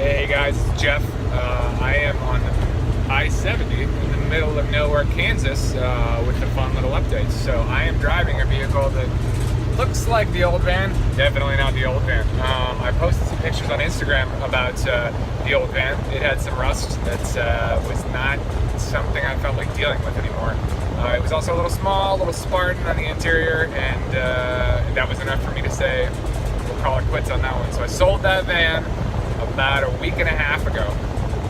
Hey guys, it's Jeff. I am on I-70 in the middle of nowhere, Kansas, with the fun little updates. So I am driving a vehicle that looks like the old van, definitely not the old van. I posted some pictures on Instagram about the old van. It had some rust that was not something I felt like dealing with anymore. It was also a little small, a little Spartan on the interior, and that was enough for me to say, we'll call it quits on that one. So I sold that van about a week and a half ago,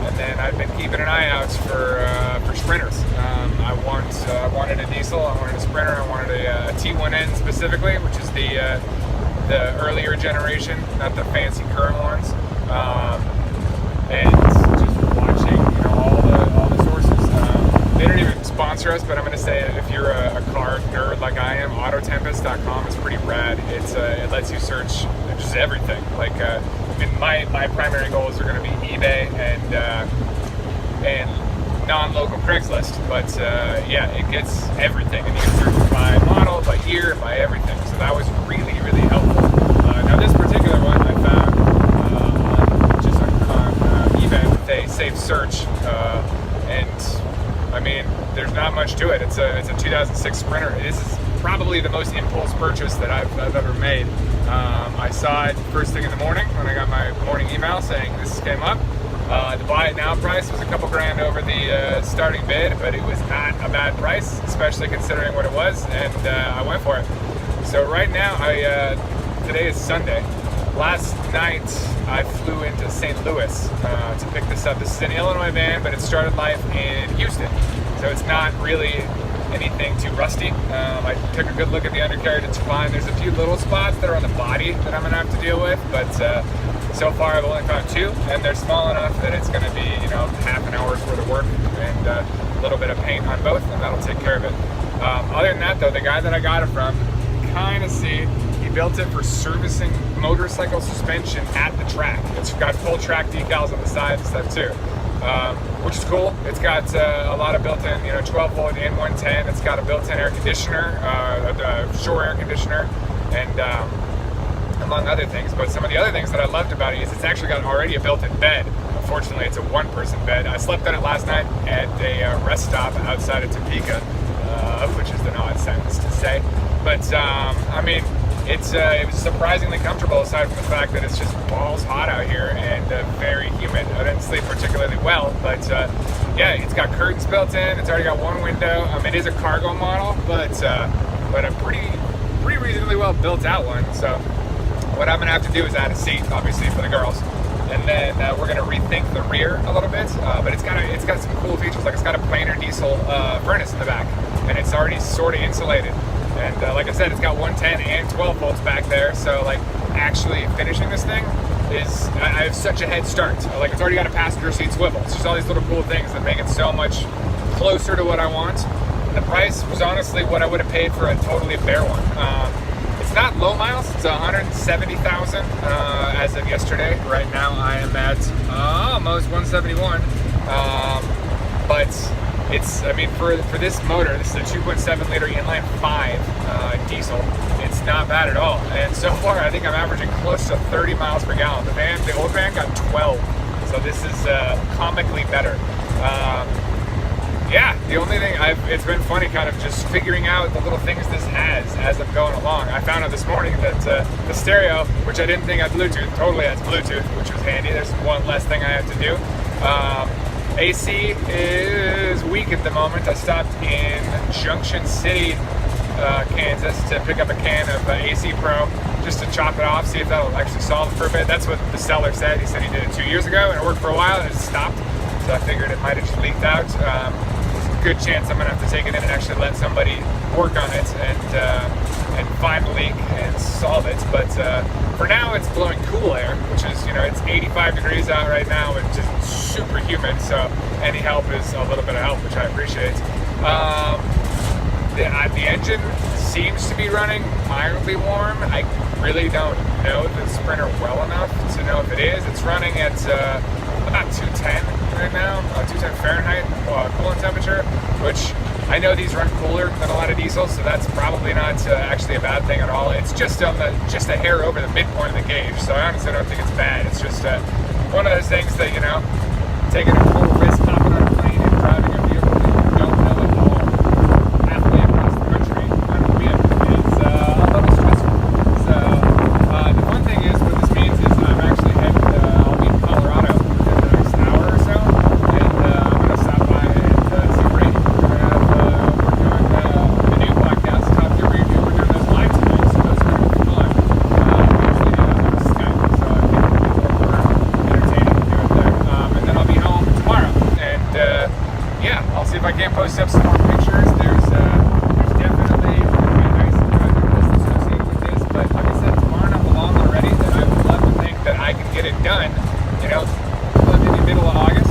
and then I've been keeping an eye out for sprinters. I wanted a diesel, I wanted a sprinter, I wanted a T1N specifically, which is the earlier generation, not the fancy current ones. And just watching, all the sources. They don't even sponsor us, but I'm going to say if you're a car nerd like I am, Autotempest.com is pretty rad. It lets you search just everything. Like, my primary goals are going to be eBay and non-local Craigslist, but yeah, it gets everything, and you can search by model, by year, by everything. So that was really, really helpful. Now this particular one I found on eBay with a safe search, and I mean, there's not much to it. It's a 2006 Sprinter. This is probably the most impulse purchase that I've ever made. I saw it first thing in the morning when I got my morning email saying this came up. The buy it now price was a couple grand over the starting bid, but it was not a bad price, especially considering what it was, and I went for it. So right now, today is Sunday. Last night I flew into St. Louis to pick this up. This is an Illinois van, but it started life in Houston, so it's not really anything too rusty. I took a good look at the undercarriage, it's fine. There's a few little spots that are on the body that I'm gonna have to deal with, but so far I've only found two, and they're small enough that it's gonna be, half an hour's worth of work and a little bit of paint on both, and that'll take care of it. Other than that though, the guy that I got it from, kind of see, he built it for servicing motorcycle suspension at the track. It's got full track decals on the sides and stuff too. Which is cool. It's got a lot of built-in, 12-volt N110. It's got a built-in air conditioner, a shore air conditioner, and among other things. But some of the other things that I loved about it is it's actually got already a built-in bed. Unfortunately, it's a one-person bed. I slept on it last night at a rest stop outside of Topeka, which is an odd sentence to say. But I mean, it was surprisingly comfortable, aside from the fact that it's just balls hot out here and very humid. I didn't sleep particularly well, but yeah, it's got curtains built in. It's already got one window. It is a cargo model, but a pretty reasonably well built out one. So what I'm gonna have to do is add a seat, obviously, for the girls, and then we're gonna rethink the rear a little bit. But it's got some cool features, like it's got a planar diesel furnace in the back, and it's already sort of insulated. And like I said, it's got 110 and 12 volts back there, so like actually finishing this thing is, I have such a head start. Like, it's already got a passenger seat swivel. It's just all these little cool things that make it so much closer to what I want. And the price was honestly what I would have paid for a totally bare one. It's not low miles, it's 170,000 as of yesterday. Right now I am at almost 171. But it's, for this motor, this is a 2.7 liter inline 5 diesel. It's not bad at all. And so far, I think I'm averaging close to 30 miles per gallon. The old van got 12. So this is comically better. Yeah, the only thing, it's been funny kind of just figuring out the little things this has as I'm going along. I found out this morning that the stereo, which I didn't think had Bluetooth, totally has Bluetooth, which was handy. There's one less thing I have to do. AC is weak at the moment. I stopped in Junction City, Kansas, to pick up a can of AC Pro just to chop it off, see if that'll actually solve it for a bit. That's what the seller said. He said he did it 2 years ago and it worked for a while and it stopped. So I figured it might have just leaked out. There's a good chance I'm gonna have to take it in and actually let somebody work on it and find the leak and solve it. But for now, it's blowing cool air, which is, it's 85 degrees out right now and just super humid. So any help is a little bit of help, which I appreciate. The engine seems to be running mildly warm. I really don't know the Sprinter well enough to know if it is. It's running at about 210 right now, 210 Fahrenheit coolant temperature, which I know these run cooler than a lot of diesels, so that's probably not actually a bad thing at all. It's just a hair over the midpoint of the gauge, so I honestly don't think it's bad. It's just one of those things that, you know, taking a full risk, hopping on a plane and driving a vehicle that you don't know at all halfway across the country on a whim is a little stressful. So the fun thing is, what this means is I'm actually headed, I'll be in Colorado in the next hour or so, and I'm going to stop by and see Brady. We're doing the new podcast, Top Gear Review. We're doing those live tonight, so those are going to be fun. Usually do them on Skype, so I think it'll be a little more entertaining to do it there. And then I'll be home tomorrow, and yeah, I'll see if I can't post up some more pictures. There's definitely a nice project list associated with this, but like I said, far enough along already that I would love to think that I can get it done, you know, maybe middle of August.